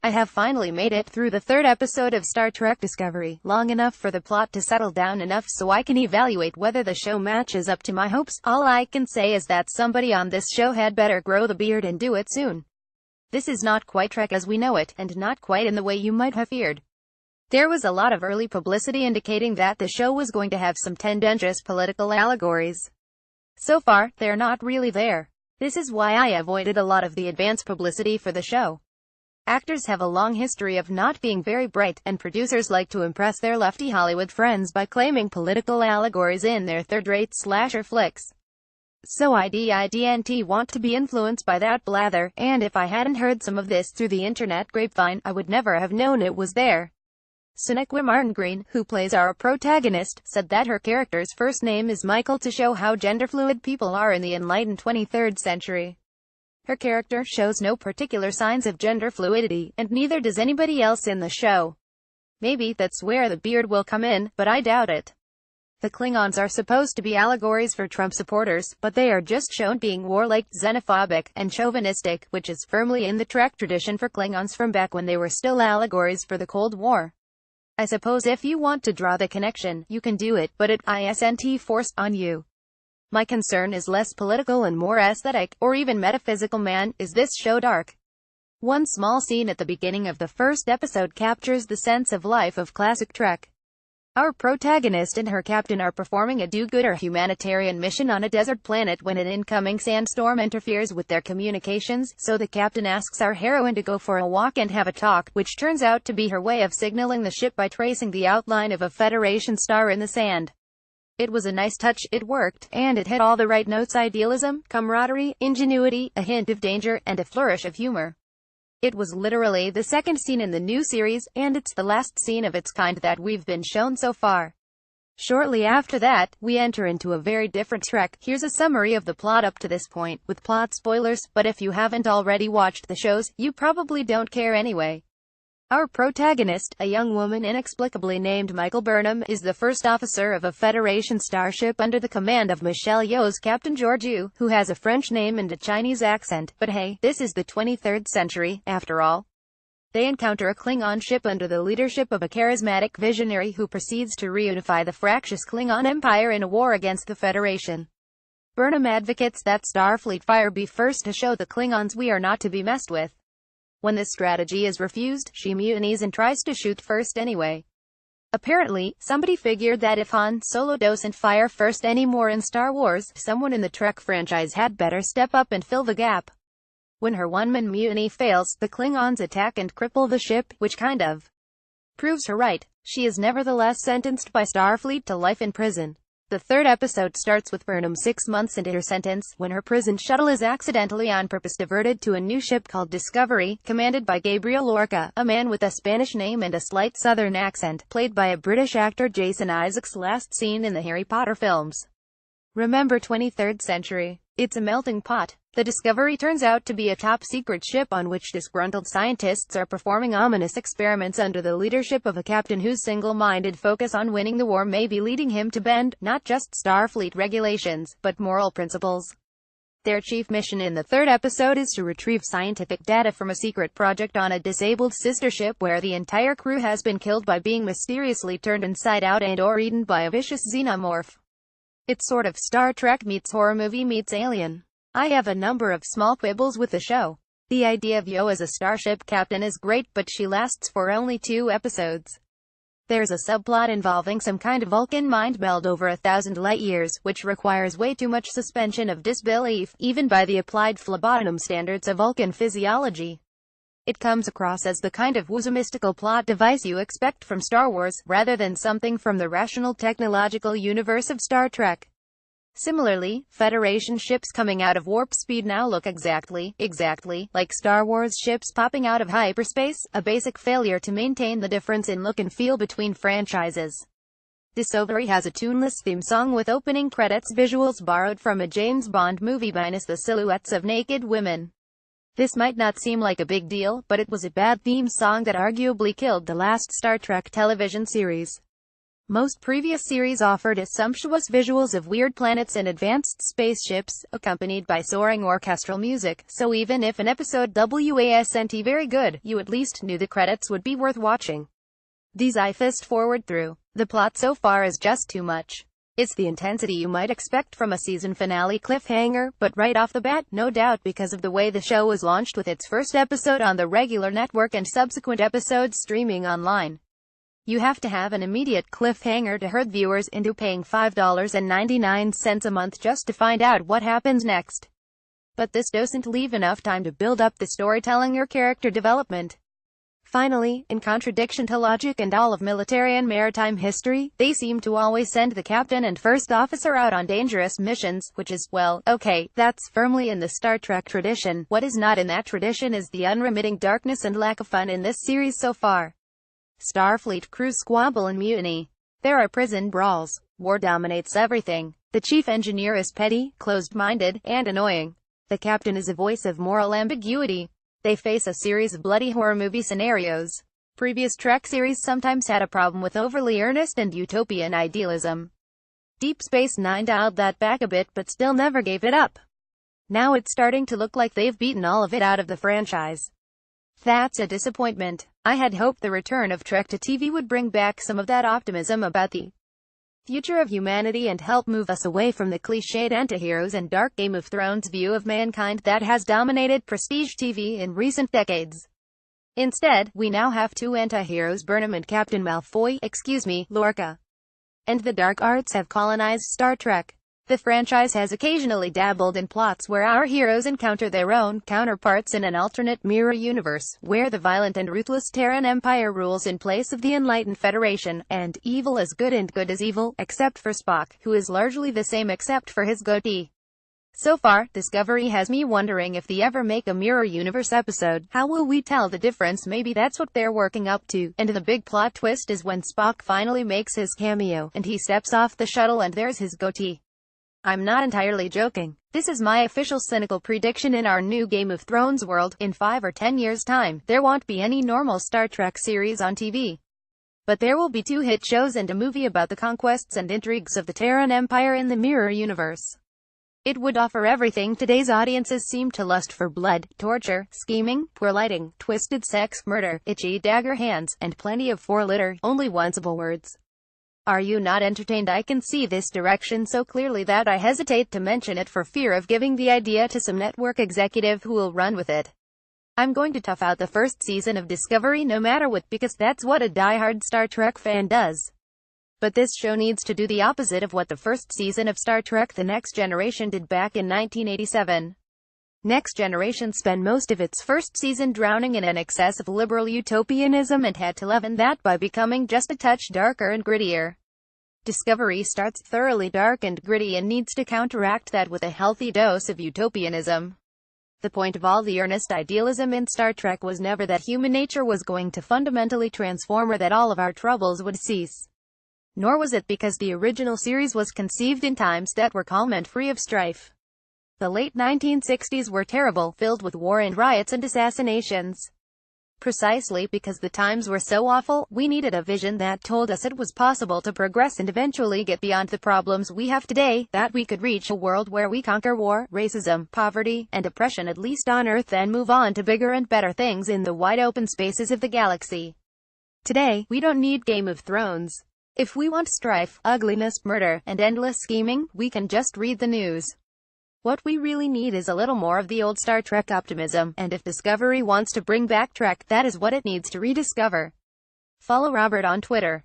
I have finally made it through the third episode of Star Trek Discovery, long enough for the plot to settle down enough so I can evaluate whether the show matches up to my hopes. All I can say is that somebody on this show had better grow the beard and do it soon. This is not quite Trek as we know it, and not quite in the way you might have feared. There was a lot of early publicity indicating that the show was going to have some tendentious political allegories. So far, they're not really there. This is why I avoided a lot of the advance publicity for the show. Actors have a long history of not being very bright, and producers like to impress their lefty Hollywood friends by claiming political allegories in their third-rate slasher flicks. So I didn't want to be influenced by that blather, and if I hadn't heard some of this through the internet grapevine, I would never have known it was there. Sonequa Martin Green, who plays our protagonist, said that her character's first name is Michael to show how gender-fluid people are in the enlightened 23rd century. Her character shows no particular signs of gender fluidity, and neither does anybody else in the show. Maybe that's where the beard will come in, but I doubt it. The Klingons are supposed to be allegories for Trump supporters, but they are just shown being warlike, xenophobic, and chauvinistic, which is firmly in the Trek tradition for Klingons from back when they were still allegories for the Cold War. I suppose if you want to draw the connection, you can do it, but it isn't forced on you. My concern is less political and more aesthetic, or even metaphysical. Man, is this show dark. One small scene at the beginning of the first episode captures the sense of life of classic Trek. Our protagonist and her captain are performing a do-gooder humanitarian mission on a desert planet when an incoming sandstorm interferes with their communications, so the captain asks our heroine to go for a walk and have a talk, which turns out to be her way of signaling the ship by tracing the outline of a Federation star in the sand. It was a nice touch, it worked, and it hit all the right notes: idealism, camaraderie, ingenuity, a hint of danger, and a flourish of humor. It was literally the second scene in the new series, and it's the last scene of its kind that we've been shown so far. Shortly after that, we enter into a very different Trek. Here's a summary of the plot up to this point, with plot spoilers, but if you haven't already watched the shows, you probably don't care anyway. Our protagonist, a young woman inexplicably named Michael Burnham, is the first officer of a Federation starship under the command of Michelle Yeoh's Captain Georgiou, who has a French name and a Chinese accent. But hey, this is the 23rd century, after all. They encounter a Klingon ship under the leadership of a charismatic visionary who proceeds to reunify the fractious Klingon Empire in a war against the Federation. Burnham advocates that Starfleet fire be first to show the Klingons we are not to be messed with. When this strategy is refused, she mutinies and tries to shoot first anyway. Apparently, somebody figured that if Han Solo doesn't fire first anymore in Star Wars, someone in the Trek franchise had better step up and fill the gap. When her one-man mutiny fails, the Klingons attack and cripple the ship, which kind of proves her right. She is nevertheless sentenced by Starfleet to life in prison. The third episode starts with Burnham 6 months into her sentence, when her prison shuttle is accidentally on purpose diverted to a new ship called Discovery, commanded by Gabriel Lorca, a man with a Spanish name and a slight southern accent, played by a British actor, Jason Isaacs, last seen in the Harry Potter films. Remember 23rd century. It's a melting pot. The Discovery turns out to be a top-secret ship on which disgruntled scientists are performing ominous experiments under the leadership of a captain whose single-minded focus on winning the war may be leading him to bend, not just Starfleet regulations, but moral principles. Their chief mission in the third episode is to retrieve scientific data from a secret project on a disabled sister ship where the entire crew has been killed by being mysteriously turned inside out and/or eaten by a vicious xenomorph. It's sort of Star Trek meets horror movie meets Alien. I have a number of small quibbles with the show. The idea of Yeoh as a starship captain is great, but she lasts for only 2 episodes. There's a subplot involving some kind of Vulcan mind meld over 1,000 light-years, which requires way too much suspension of disbelief, even by the applied phlebotomy standards of Vulcan physiology. It comes across as the kind of woozy-mystical plot device you expect from Star Wars, rather than something from the rational technological universe of Star Trek. Similarly, Federation ships coming out of warp speed now look exactly like Star Wars ships popping out of hyperspace, a basic failure to maintain the difference in look and feel between franchises. Discovery has a tuneless theme song with opening credits visuals borrowed from a James Bond movie minus the silhouettes of naked women. This might not seem like a big deal, but it was a bad theme song that arguably killed the last Star Trek television series. Most previous series offered sumptuous visuals of weird planets and advanced spaceships, accompanied by soaring orchestral music, so even if an episode wasn't very good, you at least knew the credits would be worth watching. These I fast forward through. The plot so far is just too much. It's the intensity you might expect from a season finale cliffhanger, but right off the bat, no doubt because of the way the show was launched with its first episode on the regular network and subsequent episodes streaming online. You have to have an immediate cliffhanger to herd viewers into paying $5.99 a month just to find out what happens next. But this doesn't leave enough time to build up the storytelling or character development. Finally, in contradiction to logic and all of military and maritime history, they seem to always send the captain and first officer out on dangerous missions, which is, well, okay, that's firmly in the Star Trek tradition. What is not in that tradition is the unremitting darkness and lack of fun in this series so far. Starfleet crews squabble and mutiny. There are prison brawls. War dominates everything. The chief engineer is petty, closed-minded, and annoying. The captain is a voice of moral ambiguity. They face a series of bloody horror movie scenarios. Previous Trek series sometimes had a problem with overly earnest and utopian idealism. Deep Space Nine dialed that back a bit but still never gave it up. Now it's starting to look like they've beaten all of it out of the franchise. That's a disappointment. I had hoped the return of Trek to TV would bring back some of that optimism about the future of humanity and help move us away from the cliched antiheroes and dark Game of Thrones view of mankind that has dominated prestige TV in recent decades. Instead, we now have two antiheroes, Burnham and Captain Malfoy, Lorca. And the dark arts have colonized Star Trek. The franchise has occasionally dabbled in plots where our heroes encounter their own counterparts in an alternate mirror universe, where the violent and ruthless Terran Empire rules in place of the enlightened Federation, and evil is good and good is evil, except for Spock, who is largely the same except for his goatee. So far, Discovery has me wondering if they ever make a mirror universe episode, how will we tell the difference? Maybe that's what they're working up to, and the big plot twist is when Spock finally makes his cameo, and he steps off the shuttle and there's his goatee. I'm not entirely joking. This is my official cynical prediction. In our new Game of Thrones world, in 5 or 10 years' time, there won't be any normal Star Trek series on TV. But there will be 2 hit shows and a movie about the conquests and intrigues of the Terran Empire in the mirror universe. It would offer everything today's audiences seem to lust for: blood, torture, scheming, poor lighting, twisted sex, murder, itchy dagger hands, and plenty of 4-letter, only oneable words. Are you not entertained? I can see this direction so clearly that I hesitate to mention it for fear of giving the idea to some network executive who will run with it. I'm going to tough out the first season of Discovery no matter what, because that's what a diehard Star Trek fan does. But this show needs to do the opposite of what the first season of Star Trek: The Next Generation did back in 1987. Next Generation spent most of its first season drowning in an excess of liberal utopianism and had to leaven that by becoming just a touch darker and grittier. Discovery starts thoroughly dark and gritty and needs to counteract that with a healthy dose of utopianism. The point of all the earnest idealism in Star Trek was never that human nature was going to fundamentally transform or that all of our troubles would cease. Nor was it because the original series was conceived in times that were calm and free of strife. The late 1960s were terrible, filled with war and riots and assassinations. Precisely because the times were so awful, we needed a vision that told us it was possible to progress and eventually get beyond the problems we have today, that we could reach a world where we conquer war, racism, poverty, and oppression at least on Earth, and move on to bigger and better things in the wide open spaces of the galaxy. Today, we don't need Game of Thrones. If we want strife, ugliness, murder, and endless scheming, we can just read the news. What we really need is a little more of the old Star Trek optimism, and if Discovery wants to bring back Trek, that is what it needs to rediscover. Follow Robert on Twitter.